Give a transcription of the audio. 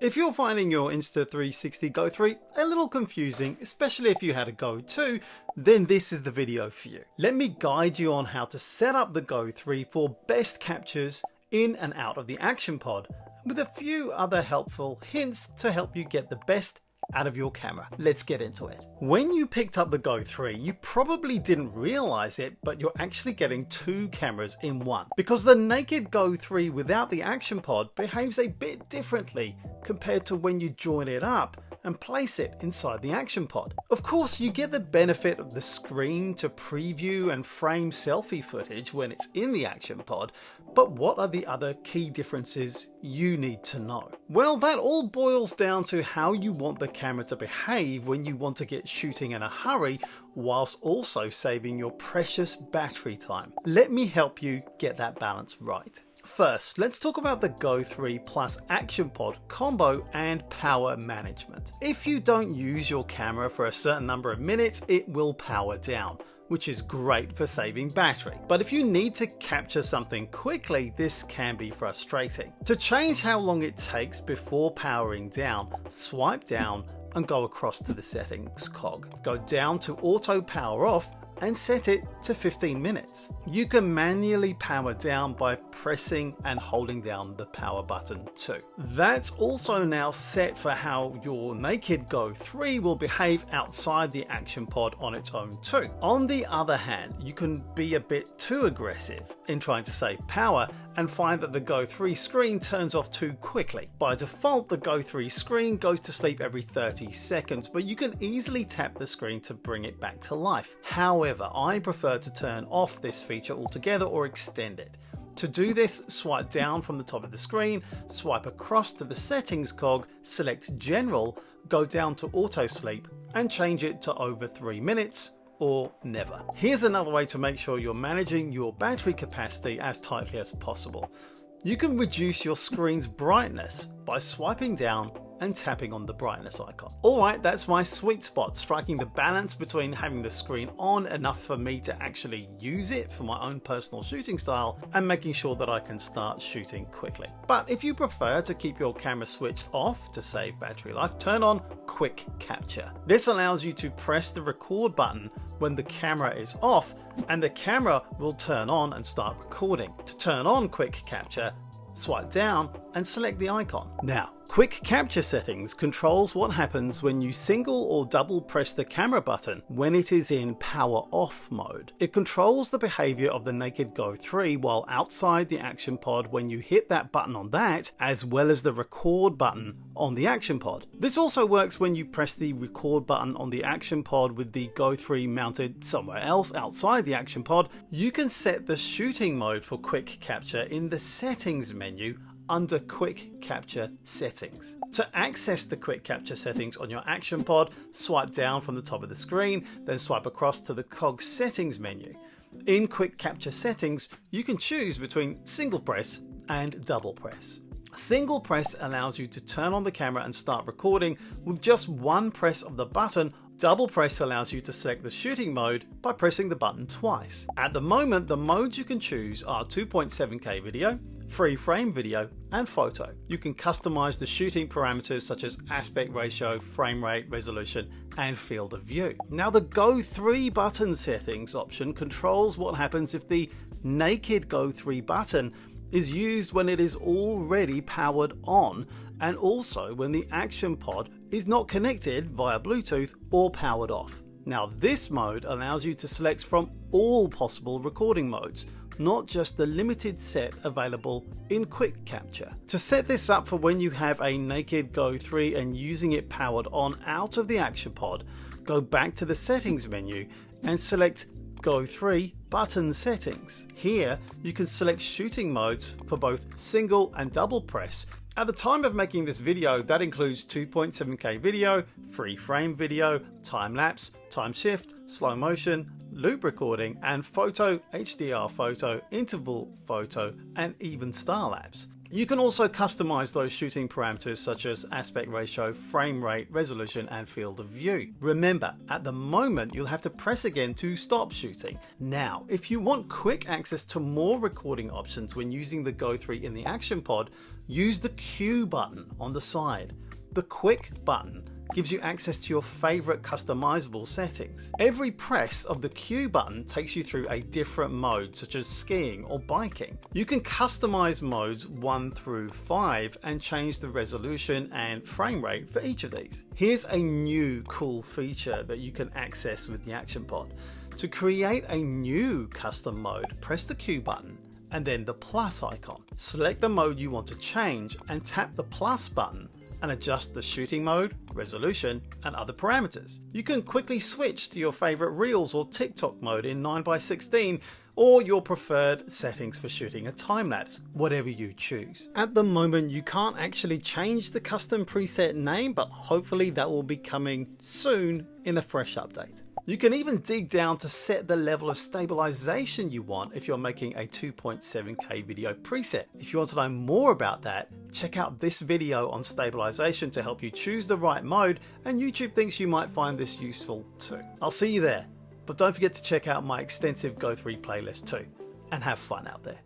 If you're finding your Insta360 GO 3 a little confusing, especially if you had a GO 2, then this is the video for you. Let me guide you on how to set up the GO 3 for best captures in and out of the action pod, with a few other helpful hints to help you get the best out of your camera. Let's get into it. When you picked up the GO 3, you probably didn't realize it, but you're actually getting two cameras in one, because the naked GO 3 without the action pod behaves a bit differently compared to when you join it up and place it inside the action pod. Of course, you get the benefit of the screen to preview and frame selfie footage when it's in the action pod, but what are the other key differences you need to know? Well, that all boils down to how you want the camera to behave when you want to get shooting in a hurry, whilst also saving your precious battery time. Let me help you get that balance right. First, let's talk about the GO 3 plus action pod combo and power management. If you don't use your camera for a certain number of minutes, it will power down, which is great for saving battery. But if you need to capture something quickly, this can be frustrating. To change how long it takes before powering down, swipe down and go across to the settings cog. Go down to auto power off and set it to 15 minutes. You can manually power down by pressing and holding down the power button too. That's also now set for how your naked GO 3 will behave outside the action pod on its own too. On the other hand, you can be a bit too aggressive in trying to save power and find that the GO 3 screen turns off too quickly. By default, the GO 3 screen goes to sleep every 30 seconds, but you can easily tap the screen to bring it back to life. However, I prefer to turn off this feature altogether or extend it. To do this, swipe down from the top of the screen, swipe across to the settings cog, select general, go down to auto sleep and change it to over 3 minutes or never. Here's another way to make sure you're managing your battery capacity as tightly as possible. You can reduce your screen's brightness by swiping down and tapping on the brightness icon. Alright, that's my sweet spot, striking the balance between having the screen on enough for me to actually use it for my own personal shooting style and making sure that I can start shooting quickly. But if you prefer to keep your camera switched off to save battery life, turn on quick capture. This allows you to press the record button when the camera is off and the camera will turn on and start recording. To turn on quick capture, swipe down and select the icon. Now, quick capture settings controls what happens when you single or double press the camera button when it is in power off mode. It controls the behavior of the naked GO 3 while outside the action pod when you hit that button on that, as well as the record button on the action pod. This also works when you press the record button on the action pod with the GO 3 mounted somewhere else outside the action pod. You can set the shooting mode for quick capture in the settings menu under quick capture settings. To access the quick capture settings on your action pod, swipe down from the top of the screen, then swipe across to the cog settings menu. In quick capture settings, you can choose between single press and double press. Single press allows you to turn on the camera and start recording with just one press of the button. Double press allows you to select the shooting mode by pressing the button twice. At the moment, the modes you can choose are 2.7K video, free frame video and photo. You can customize the shooting parameters such as aspect ratio, frame rate, resolution and field of view. Now the GO 3 button settings option controls what happens if the naked GO 3 button is used when it is already powered on, and also when the action pod is not connected via Bluetooth or powered off. Now this mode allows you to select from all possible recording modes, not just the limited set available in quick capture. To set this up for when you have a naked GO 3 and using it powered on out of the action pod, go back to the settings menu and select GO 3 button settings. Here you can select shooting modes for both single and double press. At the time of making this video, that includes 2.7K video, free frame video, time lapse, time shift, slow motion, loop recording and photo, HDR photo, interval photo and even star lapse. You can also customize those shooting parameters such as aspect ratio, frame rate, resolution, and field of view. Remember, at the moment you'll have to press again to stop shooting. Now, if you want quick access to more recording options when using the Go 3 in the Action Pod, use the Q button on the side. The quick button gives you access to your favorite customizable settings. Every press of the Q button takes you through a different mode, such as skiing or biking. You can customize modes 1 through 5 and change the resolution and frame rate for each of these. Here's a new cool feature that you can access with the Action Pod. To create a new custom mode, press the Q button and then the plus icon. Select the mode you want to change and tap the plus button and adjust the shooting mode, resolution, and other parameters. You can quickly switch to your favorite Reels or TikTok mode in 9:16 or your preferred settings for shooting a time-lapse, whatever you choose. At the moment, you can't actually change the custom preset name, but hopefully that will be coming soon in a fresh update. You can even dig down to set the level of stabilization you want if you're making a 2.7K video preset. If you want to know more about that, check out this video on stabilization to help you choose the right mode, and YouTube thinks you might find this useful too. I'll see you there, but don't forget to check out my extensive Go 3 playlist too, and have fun out there.